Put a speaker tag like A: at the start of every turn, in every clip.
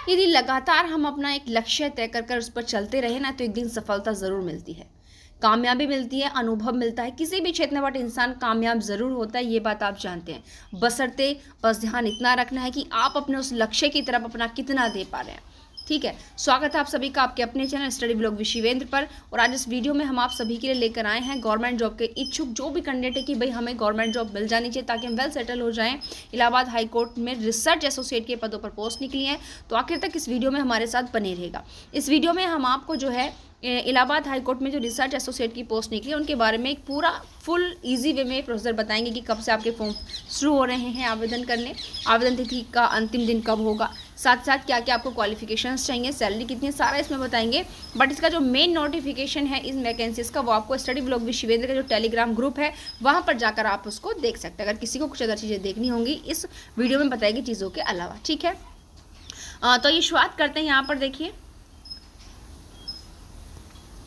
A: यदि लगातार हम अपना एक लक्ष्य तय कर उस पर चलते रहे ना, तो एक दिन सफलता ज़रूर मिलती है, कामयाबी मिलती है, अनुभव मिलता है। किसी भी क्षेत्र में बट इंसान कामयाब ज़रूर होता है, ये बात आप जानते हैं। बशर्ते बस ध्यान इतना रखना है कि आप अपने उस लक्ष्य की तरफ अपना कितना दे पा रहे हैं। ठीक है, स्वागत है आप सभी का आपके अपने channel study blog with Shivendra पर। और आज इस वीडियो में हम आप सभी के लिए लेकर आए हैं गवर्नमेंट जॉब के इच्छुक जो भी कैंडिडेट है कि भाई हमें गवर्नमेंट जॉब मिल जानी चाहिए ताकि हम वेल सेटल हो जाएं। इलाहाबाद हाई कोर्ट में रिसर्च एसोसिएट के पदों पर पोस्ट निकली हैं, तो आखिर तक इस वीडियो में हमारे साथ बने रहेगा। इस वीडियो में हम आपको जो है इलाहाबाद हाई कोर्ट में जो रिसर्च एसोसिएट की पोस्ट निकली है उनके बारे में एक पूरा फुल इजी वे में प्रोसीजर बताएंगे कि कब से आपके फॉर्म शुरू हो रहे हैं आवेदन करने, आवेदन तिथि का अंतिम दिन कब होगा, साथ साथ क्या क्या आपको क्वालिफिकेशंस चाहिए, सैलरी कितनी, सारा इसमें बताएंगे। बट इसका जो मेन नोटिफिकेशन है इस वैकेंसीज का, वो आपको स्टडी ब्लॉग विद शिवेंद्र का जो टेलीग्राम ग्रुप है वहाँ पर जाकर आप उसको देख सकते हैं, अगर किसी को कुछ अदर चीज़ें देखनी होंगी इस वीडियो में बताएगी चीज़ों के अलावा। ठीक है, तो ये शुरुआत करते हैं। यहाँ पर देखिए,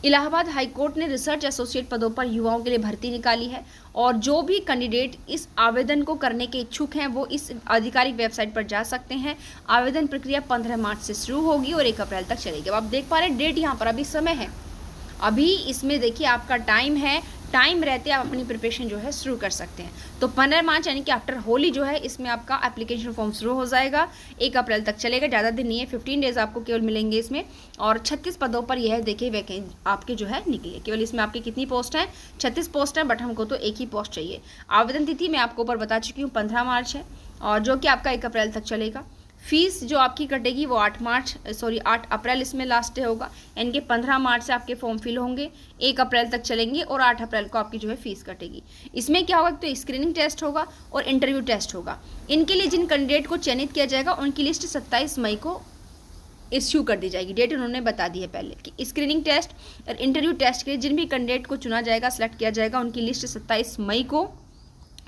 A: इलाहाबाद हाई कोर्ट ने रिसर्च एसोसिएट पदों पर युवाओं के लिए भर्ती निकाली है और जो भी कैंडिडेट इस आवेदन को करने के इच्छुक हैं वो इस आधिकारिक वेबसाइट पर जा सकते हैं। आवेदन प्रक्रिया 15 मार्च से शुरू होगी और 1 अप्रैल तक चलेगी। अब आप देख पा रहे हैं डेट, यहाँ पर अभी समय है, अभी इसमें देखिए आपका टाइम है, टाइम रहते आप अपनी प्रिपरेशन जो है शुरू कर सकते हैं। तो 15 मार्च यानी कि आफ्टर होली जो है इसमें आपका एप्लीकेशन फॉर्म शुरू हो जाएगा, 1 अप्रैल तक चलेगा, ज़्यादा दिन नहीं है, 15 डेज आपको केवल मिलेंगे इसमें। और 36 पदों पर यह देखिए वैकेंसी आपके जो है निकली है। केवल इसमें आपकी कितनी पोस्ट हैं? 36 पोस्ट हैं, बट हमको तो एक ही पोस्ट चाहिए। आवेदन तिथि मैं आपको ऊपर बता चुकी हूँ 15 मार्च है, और जो कि आपका 1 अप्रैल तक चलेगा। फीस जो आपकी कटेगी वो 8 अप्रैल इसमें लास्ट डे होगा, यानी कि 15 मार्च से आपके फॉर्म फिल होंगे, 1 अप्रैल तक चलेंगे और 8 अप्रैल को आपकी जो है फीस कटेगी। इसमें क्या होगा, तो स्क्रीनिंग टेस्ट होगा और इंटरव्यू टेस्ट होगा। इनके लिए जिन कैंडिडेट को चयनित किया जाएगा उनकी लिस्ट 27 मई को इश्यू कर दी जाएगी। डेट उन्होंने बता दी है पहले कि स्क्रीनिंग टेस्ट और इंटरव्यू टेस्ट के लिए जिन भी कैंडिडेट को चुना जाएगा, सेलेक्ट किया जाएगा, उनकी लिस्ट 27 मई को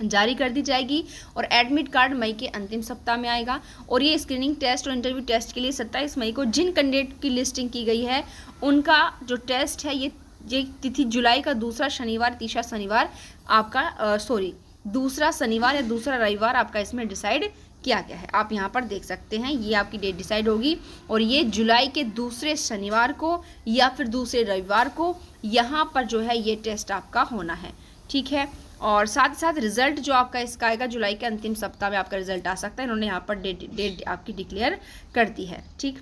A: जारी कर दी जाएगी और एडमिट कार्ड मई के अंतिम सप्ताह में आएगा। और ये स्क्रीनिंग टेस्ट और इंटरव्यू टेस्ट के लिए 27 मई को जिन कैंडिडेट की लिस्टिंग की गई है उनका जो टेस्ट है ये तिथि जुलाई का दूसरा शनिवार, तीसरा शनिवार आपका दूसरा शनिवार या दूसरा रविवार आपका इसमें डिसाइड किया गया है। आप यहाँ पर देख सकते हैं ये आपकी डेट डिसाइड होगी और ये जुलाई के दूसरे शनिवार को या फिर दूसरे रविवार को यहाँ पर जो है ये टेस्ट आपका होना है। ठीक है, और साथ ही साथ रिजल्ट जो आपका इसका आएगा जुलाई के अंतिम सप्ताह में आपका रिजल्ट आ सकता है। इन्होंने यहाँ पर डेट आपकी डिक्लेयर कर दी है। ठीक,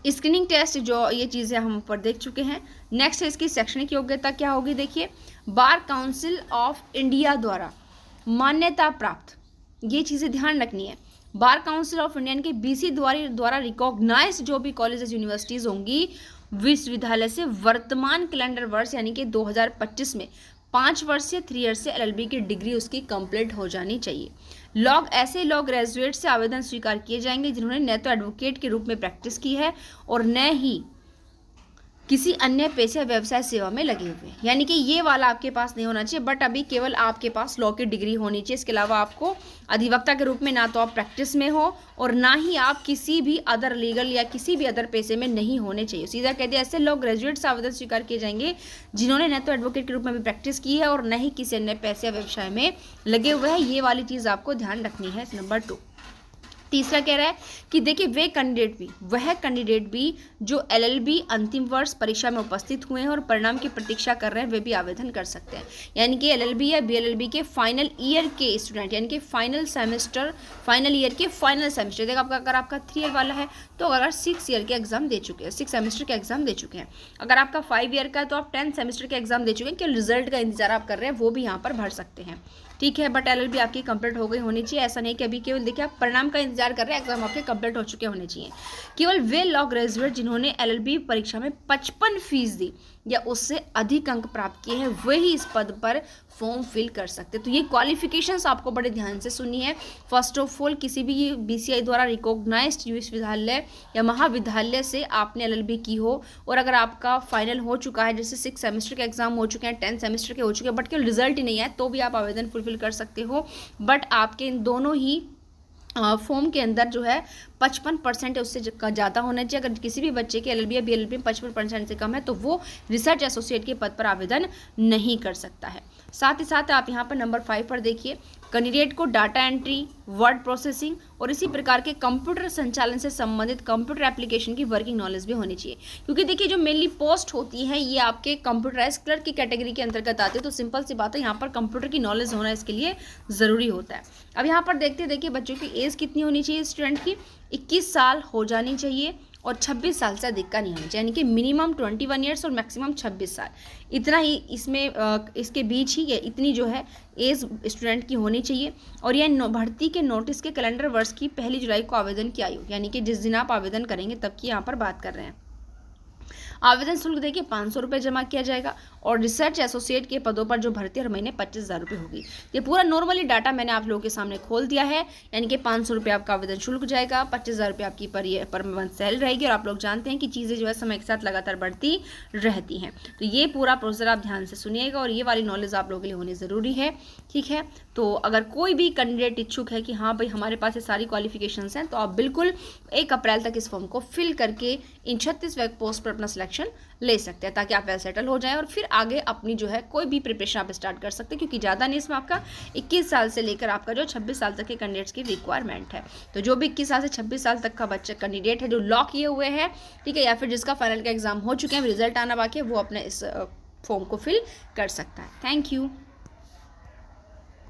A: स्क्रीनिंग टेस्ट जो ये चीज़ें हम ऊपर देख चुके हैं। नेक्स्ट है इसकी शैक्षणिक योग्यता क्या होगी। देखिए, बार काउंसिल ऑफ इंडिया द्वारा मान्यता प्राप्त, ये चीज़ें ध्यान रखनी है। बार काउंसिल ऑफ इंडिया के BC द्वारा रिकॉग्नाइज जो भी कॉलेजेस यूनिवर्सिटीज़ होंगी विश्वविद्यालय से वर्तमान कैलेंडर वर्ष यानी कि 2025 में 5 वर्ष से 3 ईयर से LLB की डिग्री उसकी कंप्लीट हो जानी चाहिए। ऐसे लॉ ग्रेजुएट से आवेदन स्वीकार किए जाएंगे जिन्होंने न तो एडवोकेट के रूप में प्रैक्टिस की है और न ही किसी अन्य पेशे व्यवसाय सेवा में लगे हुए, यानी कि ये वाला आपके पास नहीं होना चाहिए। बट अभी केवल आपके पास लॉ की डिग्री होनी चाहिए। इसके अलावा आपको अधिवक्ता के रूप में ना तो आप प्रैक्टिस में हो और ना ही आप किसी भी अदर लीगल या किसी भी अदर पेशे में नहीं होने चाहिए। सीधा कह दिया, ऐसे लॉ ग्रेजुएट से आवेदन स्वीकार किए जाएंगे जिन्होंने न तो एडवोकेट के रूप में भी प्रैक्टिस की है और न ही किसी अन्य पेशे या व्यवसाय में लगे हुए हैं। ये वाली चीज़ आपको ध्यान रखनी है। नंबर 2, तीसरा कह रहा है कि देखिए वह कैंडिडेट भी जो LLB अंतिम वर्ष परीक्षा में उपस्थित हुए हैं और परिणाम की प्रतीक्षा कर रहे हैं वे भी आवेदन कर सकते हैं। यानी कि LLB या BLLB के फाइनल ईयर के स्टूडेंट, यानी कि फाइनल ईयर के फाइनल सेमेस्टर, देखो आपका अगर आपका 3 ईयर वाला है तो अगर 6 ईयर के एग्जाम दे चुके हैं, 6 सेमेस्टर के एग्जाम दे चुके हैं। अगर आपका 5 ईयर का है तो आप 10 सेमेस्टर के एग्जाम दे चुके हैं, केवल रिजल्ट का इंतजार आप कर रहे हैं, वो भी यहाँ पर भर सकते हैं। ठीक है, बट LLB आपकी कंप्लीट हो गई होनी चाहिए। ऐसा नहीं कि अभी केवल देखिए आप परिणाम का इंतजार कर रहे हैं, एग्जाम आपके कंप्लीट हो चुके होने चाहिए। केवल वे लॉ ग्रेजुएट जिन्होंने LLB परीक्षा में 55% या उससे अधिक अंक प्राप्त किए हैं वही इस पद पर फॉर्म फिल कर सकते। तो ये क्वालिफिकेशंस आपको बड़े ध्यान से सुननी है। फर्स्ट ऑफ ऑल, किसी भी BCI द्वारा रिकॉग्नाइज्ड विश्वविद्यालय या महाविद्यालय से आपने LLB की हो और अगर आपका फाइनल हो चुका है, जैसे 6 सेमेस्टर के एग्जाम हो चुके हैं, 10 सेमेस्टर के हो चुके हैं, बट केवल रिजल्ट ही नहीं है, तो भी आप आवेदन फुलफिल कर सकते हो। बट आपके इन दोनों ही फॉर्म के अंदर जो है 55% है, उससे ज़्यादा होना चाहिए। अगर किसी भी बच्चे के LLB या BLLB में 55% से कम है तो वो रिसर्च एसोसिएट के पद पर आवेदन नहीं कर सकता है। साथ ही साथ आप यहाँ पर नंबर 5 पर देखिए, कैंडिडेट को डाटा एंट्री, वर्ड प्रोसेसिंग और इसी प्रकार के कंप्यूटर संचालन से संबंधित कंप्यूटर एप्लीकेशन की वर्किंग नॉलेज भी होनी चाहिए, क्योंकि देखिए जो मेनली पोस्ट होती है ये आपके कंप्यूटराइज क्लर्क की कैटेगरी के अंतर्गत आती है, तो सिंपल सी बात है यहाँ पर कंप्यूटर की नॉलेज होना इसके लिए ज़रूरी होता है। अब यहाँ पर देखते देखिए बच्चों की एज कितनी होनी चाहिए, स्टूडेंट की 21 साल हो जानी चाहिए और 26 साल से अधिक का नहीं होना चाहिए, यानी कि मिनिमम 21 ईयर्स और मैक्सिमम 26 साल, इतना ही इसमें इसके बीच ही ये इतनी जो है एज स्टूडेंट की होनी चाहिए। और यह भर्ती के नोटिस के कैलेंडर वर्ष की 1 जुलाई को आवेदन की आयु, यानी कि जिस दिन आप आवेदन करेंगे तब की यहाँ पर बात कर रहे हैं। आवेदन शुल्क देखिए 500 रुपये जमा किया जाएगा और रिसर्च एसोसिएट के पदों पर जो भर्ती हर महीने 25,000 रुपये होगी। ये पूरा नॉर्मली डाटा मैंने आप लोगों के सामने खोल दिया है, यानी कि 500 रुपये आपका आवेदन शुल्क जाएगा, 25,000 रुपये आपकी पर मंथ सैलरी रहेगी। और आप लोग जानते हैं कि चीज़ें जो है समय के साथ लगातार बढ़ती रहती हैं, तो ये पूरा प्रोसेस आप ध्यान से सुनिएगा और ये वाली नॉलेज आप लोगों के लिए होनी ज़रूरी है, ठीक है। तो अगर कोई भी कैंडिडेट इच्छुक है कि हाँ भाई हमारे पास ये सारी क्वालिफिकेशंस हैं, तो आप बिल्कुल 1 अप्रैल तक इस फॉर्म को फिल करके इन 36 वैक पोस्ट पर अपना सिलेक्शन ले सकते हैं, ताकि आप वेल सेटल हो जाएं और फिर आगे अपनी जो है कोई भी प्रिपरेशन आप स्टार्ट कर सकते हैं, क्योंकि ज़्यादा नहीं, इसमें आपका 21 साल से लेकर आपका जो 26 साल तक के कैंडिडेट्स की रिक्वायरमेंट है। तो जो भी 21 साल से 26 साल तक का बच्चा कैंडिडेट है जो लॉ किए हुए हैं, ठीक है, या फिर जिसका फाइनल का एग्जाम हो चुके हैं, रिजल्ट आना बाकी है, वो अपने इस फॉर्म को फिल कर सकता है। Thank you.